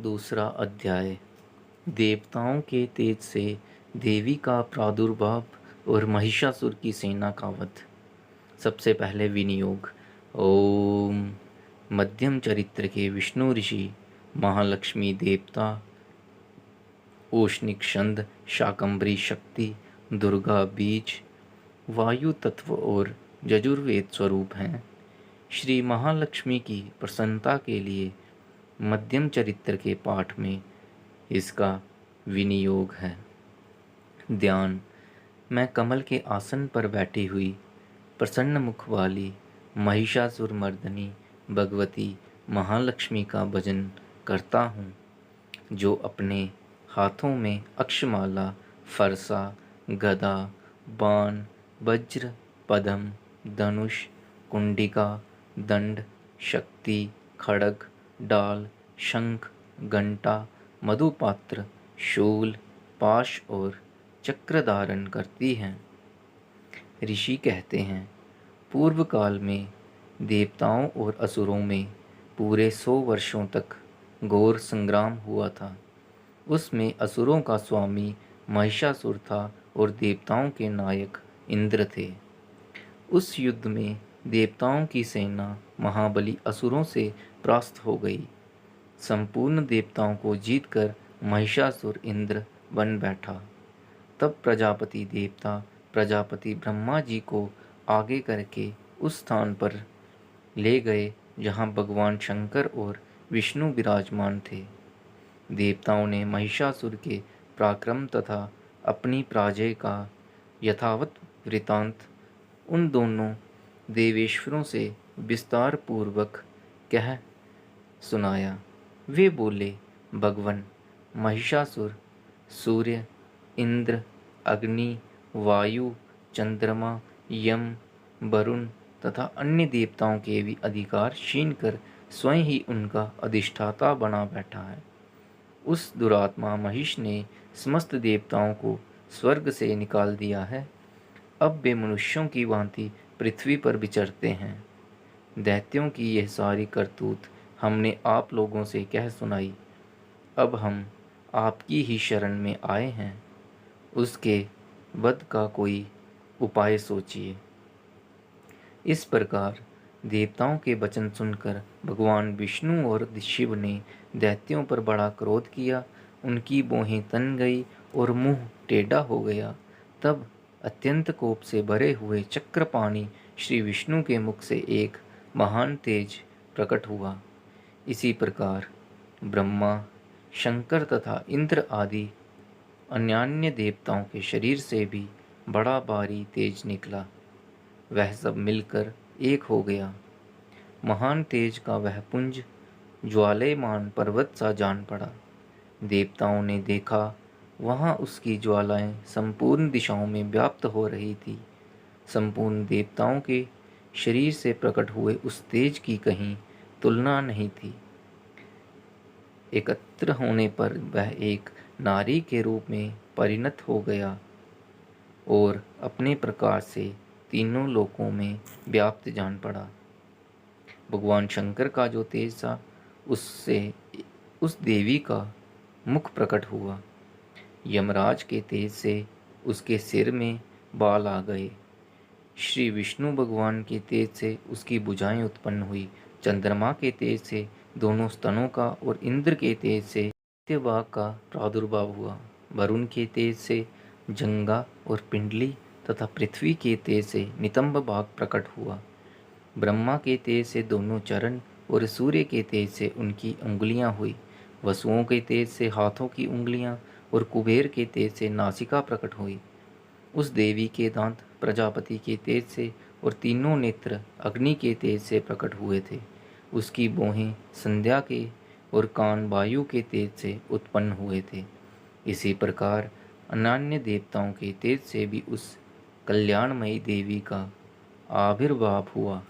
दूसरा अध्याय। देवताओं के तेज से देवी का प्रादुर्भाव और महिषासुर की सेना का वध। सबसे पहले विनियोग। ओम। मध्यम चरित्र के विष्णु ऋषि, महालक्ष्मी देवता, ओशनिक छंद, शाकंभरी शक्ति, दुर्गा बीज, वायु तत्व और यजुर्वेद स्वरूप हैं। श्री महालक्ष्मी की प्रसन्नता के लिए मध्यम चरित्र के पाठ में इसका विनियोग है। ध्यान। मैं कमल के आसन पर बैठी हुई प्रसन्न मुख वाली महिषासुर मर्दनी भगवती महालक्ष्मी का भजन करता हूँ, जो अपने हाथों में अक्षमाला, फरसा, गदा, बाण, वज्र, पद्म, धनुष, कुंडिका, दंड, शक्ति, खड्ग, डाल, शंख, घंटा, मधुपात्र, शूल, पाश और चक्र धारण करती हैं। ऋषि कहते हैं, पूर्व काल में देवताओं और असुरों में पूरे 100 वर्षों तक घोर संग्राम हुआ था। उसमें असुरों का स्वामी महिषासुर था और देवताओं के नायक इंद्र थे। उस युद्ध में देवताओं की सेना महाबली असुरों से परास्त हो गई। संपूर्ण देवताओं को जीतकर महिषासुर इंद्र बन बैठा। तब प्रजापति देवता प्रजापति ब्रह्मा जी को आगे करके उस स्थान पर ले गए जहाँ भगवान शंकर और विष्णु विराजमान थे। देवताओं ने महिषासुर के पराक्रम तथा अपनी पराजय का यथावत वृतांत उन दोनों देवेश्वरों से विस्तार पूर्वक कह सुनाया। वे बोले, भगवन महिषासुर सूर्य, इंद्र, अग्नि, वायु, चंद्रमा, यम, वरुण तथा अन्य देवताओं के भी अधिकार छीन कर स्वयं ही उनका अधिष्ठाता बना बैठा है। उस दुरात्मा महिष ने समस्त देवताओं को स्वर्ग से निकाल दिया है। अब वे मनुष्यों की भांति पृथ्वी पर विचरते हैं। दैत्यों की यह सारी करतूत हमने आप लोगों से कह सुनाई। अब हम आपकी ही शरण में आए हैं। उसके वध का कोई उपाय सोचिए। इस प्रकार देवताओं के वचन सुनकर भगवान विष्णु और शिव ने दैत्यों पर बड़ा क्रोध किया। उनकी भौहें तन गई और मुंह टेढ़ा हो गया। तब अत्यंत कोप से भरे हुए चक्रपाणि श्री विष्णु के मुख से एक महान तेज प्रकट हुआ। इसी प्रकार ब्रह्मा, शंकर तथा इंद्र आदि अन्यान्य देवताओं के शरीर से भी बड़ा भारी तेज निकला। वह सब मिलकर एक हो गया। महान तेज का वह पुंज ज्वालायमान पर्वत सा जान पड़ा। देवताओं ने देखा, वहाँ उसकी ज्वालाएं संपूर्ण दिशाओं में व्याप्त हो रही थी। संपूर्ण देवताओं के शरीर से प्रकट हुए उस तेज की कहीं तुलना नहीं थी। एकत्र होने पर वह एक नारी के रूप में परिणत हो गया और अपने प्रकाश से तीनों लोकों में व्याप्त जान पड़ा। भगवान शंकर का जो तेज था, उससे उस देवी का मुख प्रकट हुआ। यमराज के तेज से उसके सिर में बाल आ गए। श्री विष्णु भगवान के तेज से उसकी भुजाएं उत्पन्न हुई। चंद्रमा के तेज से दोनों स्तनों का और इंद्र के तेज से बाघ का प्रादुर्भाव हुआ। वरुण के तेज से जंगा और पिंडली तथा पृथ्वी के तेज से नितंब बाघ प्रकट हुआ। ब्रह्मा के तेज से दोनों चरण और सूर्य के तेज से उनकी उंगलियां हुई। वसुओं के तेज से हाथों की उंगलियां और कुबेर के तेज से नासिका प्रकट हुई। उस देवी के दांत प्रजापति के तेज से और तीनों नेत्र अग्नि के तेज से प्रकट हुए थे। उसकी भौहें संध्या के और कान वायु के तेज से उत्पन्न हुए थे। इसी प्रकार अन्यान्य देवताओं के तेज से भी उस कल्याणमयी देवी का आविर्भाव हुआ।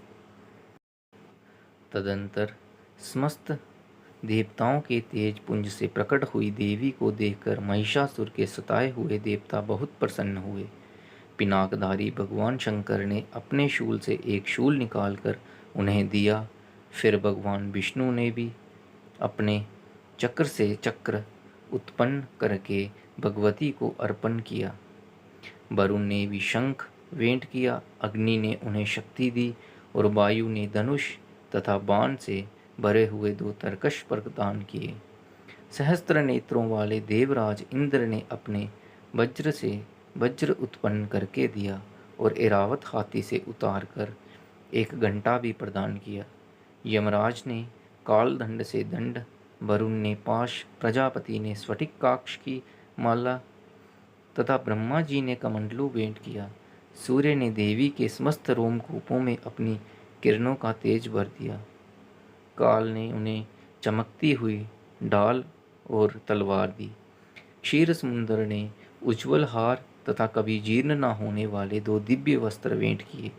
तदंतर समस्त देवताओं के तेज पुंज से प्रकट हुई देवी को देखकर महिषासुर के सताए हुए देवता बहुत प्रसन्न हुए। पिनाकधारी भगवान शंकर ने अपने शूल से एक शूल निकालकर उन्हें दिया। फिर भगवान विष्णु ने भी अपने चक्र से चक्र उत्पन्न करके भगवती को अर्पण किया। वरुण ने भी शंख भेंट किया, अग्नि ने उन्हें शक्ति दी और वायु ने धनुष तथा बाण से भरे हुए 2 तरकश प्रदान किए। सहस्त्र नेत्रों वाले देवराज इंद्र ने अपने वज्र से वज्र उत्पन्न करके दिया और ऐरावत हाथी से उतार कर 1 घंटा भी प्रदान किया। यमराज ने कालदंड से दंड, वरुण ने पाश, प्रजापति ने स्फटिकाक्ष की माला तथा ब्रह्मा जी ने कमंडलू भेंट किया। सूर्य ने देवी के समस्त रोमकूपों में अपनी किरणों का तेज भर दिया। काल ने उन्हें चमकती हुई ढाल और तलवार दी। क्षीर समुद्र ने उज्ज्वल हार तथा कभी जीर्ण न होने वाले 2 दिव्य वस्त्र भेंट किए।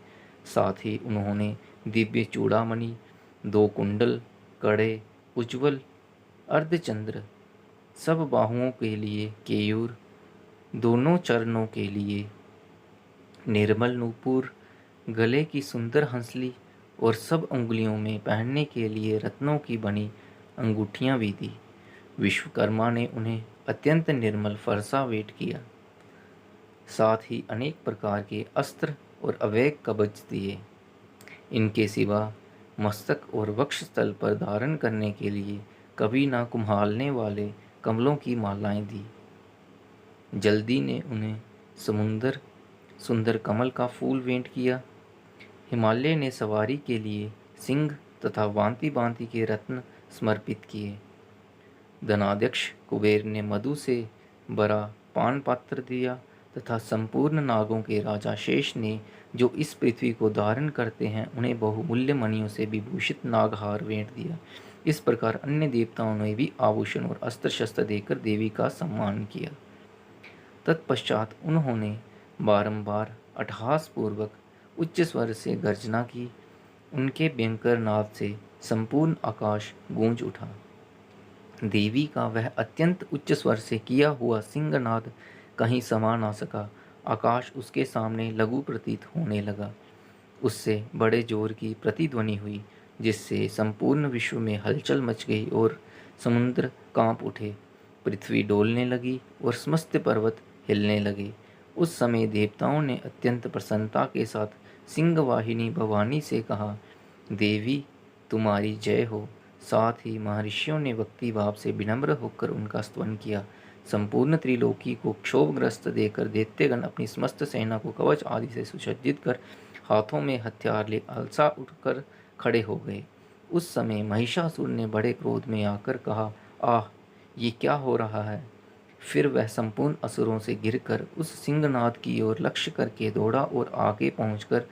साथ ही उन्होंने दिव्य चूड़ामणि, 2 कुंडल, कड़े, उज्ज्वल अर्धचंद्र, सब बाहुओं के लिए केयूर, दोनों चरणों के लिए निर्मल नूपुर, गले की सुंदर हंसली और सब उंगलियों में पहनने के लिए रत्नों की बनी अंगूठियां भी दी। विश्वकर्मा ने उन्हें अत्यंत निर्मल फरसा भेंट किया। साथ ही अनेक प्रकार के अस्त्र और अवैध कवच दिए। इनके सिवा मस्तक और वक्षस्थल पर धारण करने के लिए कभी ना कुम्हालने वाले कमलों की मालाएं दी। जल्दी ने उन्हें समुंदर सुंदर कमल का फूल भेंट किया। हिमालय ने सवारी के लिए सिंह तथा भांति भांति के रत्न समर्पित किए। धनाध्यक्ष कुबेर ने मधु से भरा पान पात्र दिया तथा संपूर्ण नागों के राजा शेष ने, जो इस पृथ्वी को धारण करते हैं, उन्हें बहुमूल्य मणियों से विभूषित नागहार भेंट दिया। इस प्रकार अन्य देवताओं ने भी आभूषण और अस्त्र शस्त्र देकर देवी का सम्मान किया। तत्पश्चात उन्होंने बारंबार अट्टहास पूर्वक उच्च स्वर से गर्जना की। उनके भयंकर नाद से संपूर्ण आकाश गूंज उठा। देवी का वह अत्यंत उच्च स्वर से किया हुआ सिंहनाद कहीं समा ना सका। आकाश उसके सामने लघु प्रतीत होने लगा। उससे बड़े जोर की प्रतिध्वनि हुई, जिससे संपूर्ण विश्व में हलचल मच गई और समुद्र कांप उठे, पृथ्वी डोलने लगी और समस्त पर्वत हिलने लगे। उस समय देवताओं ने अत्यंत प्रसन्नता के साथ सिंहवाहिनी भवानी से कहा, देवी तुम्हारी जय हो। साथ ही महर्षियों ने भक्ति भाव से विनम्र होकर उनका स्तवन किया। संपूर्ण त्रिलोकी को क्षोभग्रस्त देकर दैत्यगण अपनी समस्त सेना को कवच आदि से सुसज्जित कर हाथों में हथियार ले अलसा उठकर खड़े हो गए। उस समय महिषासुर ने बड़े क्रोध में आकर कहा, आह, ये क्या हो रहा है। फिर वह संपूर्ण असुरों से गिरकर उस सिंहनाद की ओर लक्ष्य करके दौड़ा और आगे पहुंचकर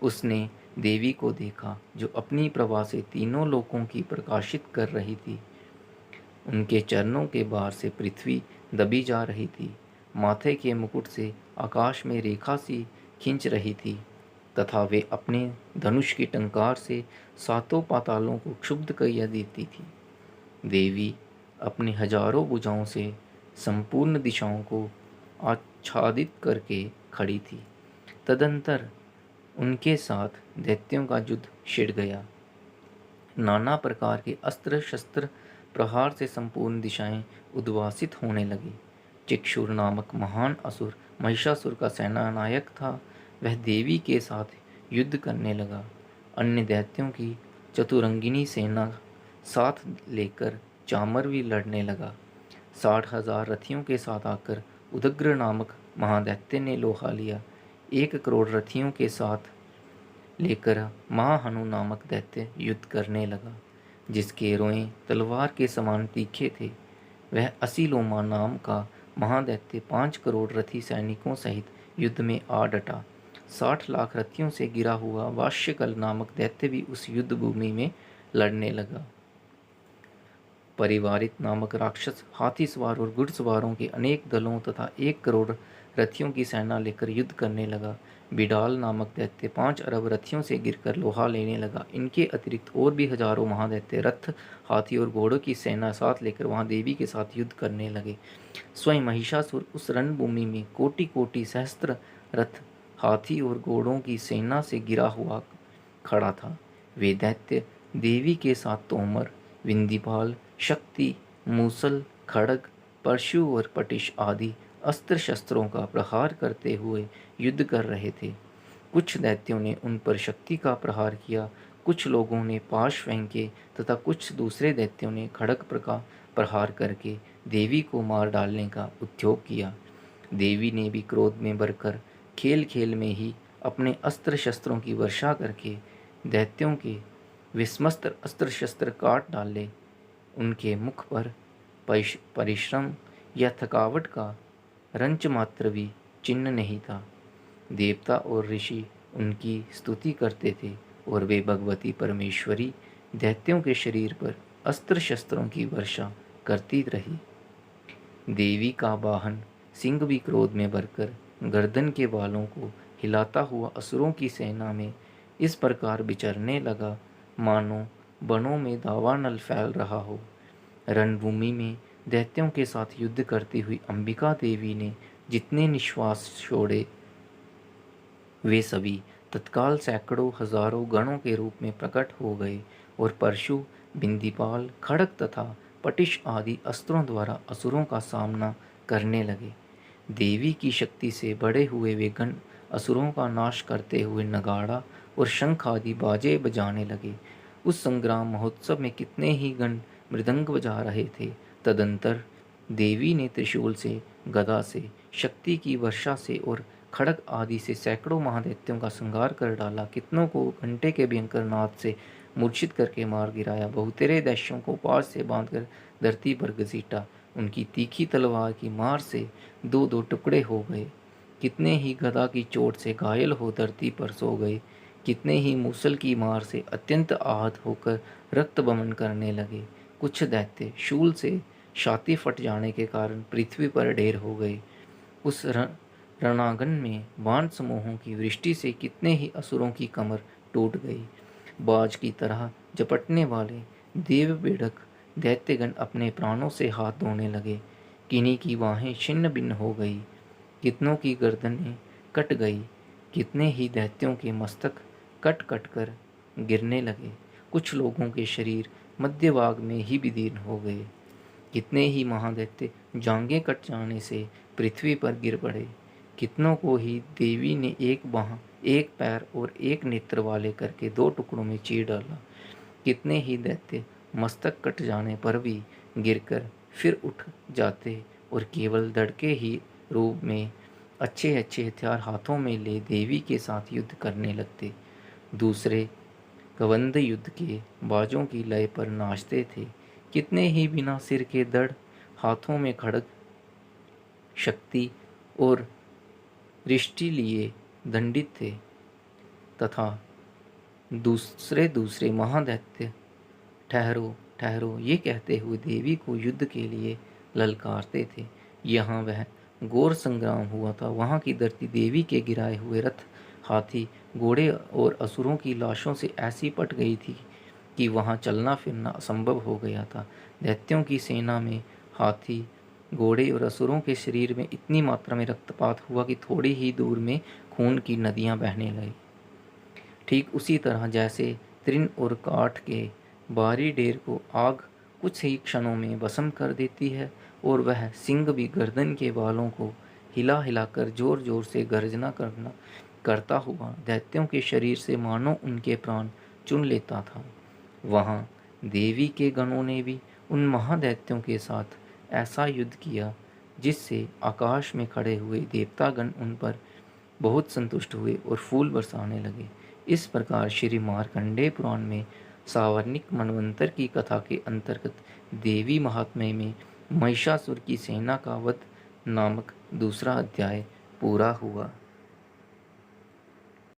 उसने देवी को देखा, जो अपनी प्रभा से तीनों लोकों की प्रकाशित कर रही थी। उनके चरणों के भार से पृथ्वी दबी जा रही थी। माथे के मुकुट से आकाश में रेखा सी खींच रही थी तथा वे अपने धनुष की टंकार से 7 पातालों को क्षुब्ध कर देती थी। देवी अपने हजारों भुजाओं से संपूर्ण दिशाओं को आच्छादित करके खड़ी थी। तदंतर उनके साथ दैत्यों का युद्ध छिड़ गया। नाना प्रकार के अस्त्र शस्त्र प्रहार से संपूर्ण दिशाएं उद्वासित होने लगी। चिक्षुर नामक महान असुर महिषासुर का सेनानायक था। वह देवी के साथ युद्ध करने लगा। अन्य दैत्यों की चतुरंगिनी सेना साथ लेकर चामर भी लड़ने लगा। 60,000 रथियों के साथ आकर उदग्र नामक महादैत्य ने लोहा लिया। 1 करोड़ रथियों के साथ लेकर महाहनु नामक दैत्य युद्ध करने लगा, जिसके रोएं तलवार के समान तीखे थे। वह असीलोमा नाम का महादैत्य 5 करोड़ रथी सैनिकों सहित युद्ध में आ डटा। 60 लाख रथियों से गिरा हुआ वाष्यकल नामक दैत्य भी उस युद्ध भूमि में लड़ने लगा। परिवारित नामक राक्षस हाथी सवार और घुड़सवारों के अनेक दलों तथा 1 करोड़ रथियों की सेना लेकर युद्ध करने लगा। बिडाल नामक दैत्य 5 अरब रथियों से गिरकर लोहा लेने लगा। इनके अतिरिक्त और भी हजारों महादैत्य रथ, हाथी और घोड़ों की सेना साथ लेकर वहां देवी के साथ युद्ध करने लगे। स्वयं महिषासुर उस रणभूमि में कोटि कोटि सहस्त्र रथ, हाथी और घोड़ों की सेना से गिरा हुआ खड़ा था। वे दैत्य देवी के साथ तोमर, विंदीपाल, शक्ति, मूसल, खड्ग, परशु और पटिश आदि अस्त्र शस्त्रों का प्रहार करते हुए युद्ध कर रहे थे। कुछ दैत्यों ने उन पर शक्ति का प्रहार किया, कुछ लोगों ने पाश फेंके तथा कुछ दूसरे दैत्यों ने खड्ग का प्रहार करके देवी को मार डालने का उद्योग किया। देवी ने भी क्रोध में भरकर खेल खेल में ही अपने अस्त्र शस्त्रों की वर्षा करके दैत्यों के विस्मस्त अस्त्र शस्त्र काट डाले। उनके मुख पर परिश्रम या थकावट का रंच मात्र भी चिन्ह नहीं था। देवता और ऋषि उनकी स्तुति करते थे और वे भगवती परमेश्वरी दैत्यों के शरीर पर अस्त्र शस्त्रों की वर्षा करती रही। देवी का वाहन सिंह भी क्रोध में भरकर गर्दन के बालों को हिलाता हुआ असुरों की सेना में इस प्रकार विचरने लगा मानो वनों में दावानल फैल रहा हो। रणभूमि में दैत्यों के साथ युद्ध करती हुई अंबिका देवी ने जितने निश्वास छोड़े वे सभी तत्काल सैकड़ों हजारों गणों के रूप में प्रकट हो गए और परशु, बिंदीपाल, खड्ग तथा पटिश आदि अस्त्रों द्वारा असुरों का सामना करने लगे। देवी की शक्ति से बड़े हुए वे गण असुरों का नाश करते हुए नगाड़ा और शंख आदि बाजे बजाने लगे। उस संग्राम महोत्सव में कितने ही गण मृदंग बजा रहे थे। तदंतर देवी ने त्रिशूल से, गदा से, शक्ति की वर्षा से और खड्ग आदि से सैकड़ों महादैत्यों का संहार कर डाला। कितनों को घंटे के भयंकर नाद से मूर्छित करके मार गिराया। बहुतेरे दैत्यों को पास से बांधकर धरती पर घसीटा। उनकी तीखी तलवार की मार से दो दो टुकड़े हो गए। कितने ही गदा की चोट से घायल हो धरती पर सो गए। कितने ही मूसल की मार से अत्यंत आहत होकर रक्त बमन करने लगे। कुछ दैत्य शूल से छाती फट जाने के कारण पृथ्वी पर ढेर हो गए। उस रणांगन में बाण समूहों की वृष्टि से कितने ही असुरों की कमर टूट गई। बाज की तरह झपटने वाले देव बेड़क दैत्यगण अपने प्राणों से हाथ धोने लगे। किन्हीं की बाहें छिन्न भिन्न हो गई, कितनों की गर्दनें कट गई। कितने ही दैत्यों के मस्तक कट कट कर गिरने लगे। कुछ लोगों के शरीर मध्य भाग में ही विदीर्ण हो गए। कितने ही महादैत्य जांघें कट जाने से पृथ्वी पर गिर पड़े। कितनों को ही देवी ने एक बाह, एक पैर और एक नेत्र वाले करके दो टुकड़ों में चीर डाला। कितने ही दैत्य मस्तक कट जाने पर भी गिरकर फिर उठ जाते और केवल दड़के ही रूप में अच्छे अच्छे हथियार हाथों में ले देवी के साथ युद्ध करने लगते। दूसरे कबंध युद्ध के बाजों की लय पर नाचते थे। कितने ही बिना सिर के दड़ हाथों में खड्ग, शक्ति और रिष्टि लिए दंडित थे तथा दूसरे दूसरे महादैत्य ठहरो ठहरो ये कहते हुए देवी को युद्ध के लिए ललकारते थे। यहाँ वह घोर संग्राम हुआ था। वहाँ की धरती देवी के गिराए हुए रथ, हाथी, घोड़े और असुरों की लाशों से ऐसी पट गई थी कि वहाँ चलना फिरना असंभव हो गया था। दैत्यों की सेना में हाथी, घोड़े और असुरों के शरीर में इतनी मात्रा में रक्तपात हुआ कि थोड़ी ही दूर में खून की नदियाँ बहने लगी। ठीक उसी तरह जैसे तृण और काठ के बाहरी ढेर को आग कुछ ही क्षणों में भस्म कर देती है और वह सिंह भी गर्दन के बालों को हिला हिलाकर जोर जोर से गर्जना करता हुआ दैत्यों के शरीर से मानो उनके प्राण चुन लेता था। वहाँ देवी के गणों ने भी उन महादैत्यों के साथ ऐसा युद्ध किया जिससे आकाश में खड़े हुए देवतागण उन पर बहुत संतुष्ट हुए और फूल बरसाने लगे। इस प्रकार श्री मार्कंडेय पुराण में सावर्णिक मनवंतर की कथा के अंतर्गत देवी महात्म्य में महिषासुर की सेना का वध नामक दूसरा अध्याय पूरा हुआ।